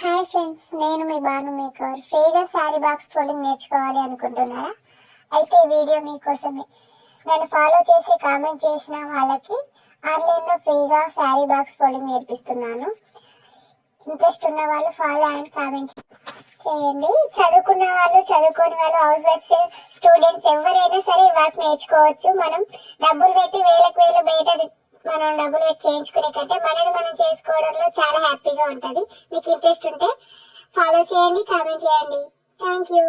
Hi friends, నేను మీ Banu maker. ఫ్రీగా sari box folding నేర్చుకోవాలి అనుకుంటున్నారా? అయితే ఈ వీడియో మీకోసమే. నన్ను ఫాలో చేసి కామెంట్ చేసిన వాళ్ళకి ఆన్లైన్లో ఫ్రీగా శారీ బాక్స్ ఫోల్డింగ్ నేర్పిస్తున్నాను. ఇంట్రెస్ట్ ఉన్న వాళ్ళు ఫాలో అండ్ కామెంట్ చేయండి. చదువుకున్న వాళ్ళు, చదువుకోని వాళ్ళు, హౌస్ వైఫ్స్, స్టూడెంట్స్ ఎవరైనా సరే ఈ వర్క్ నేర్చుకోవచ్చు. మనం డబ్బులు పెట్టి వేలకు బయట మనం డబ్బులు పెట్టి చేయించుకునే కంటే మనది మనం చేసుకోవడంలో చాలా హ్యాపీగా ఉంటుంది. మీకు ఇంట్రెస్ట్ ఉంటే ఫాలో చేయండి, కామెంట్ చేయండి. Thank you.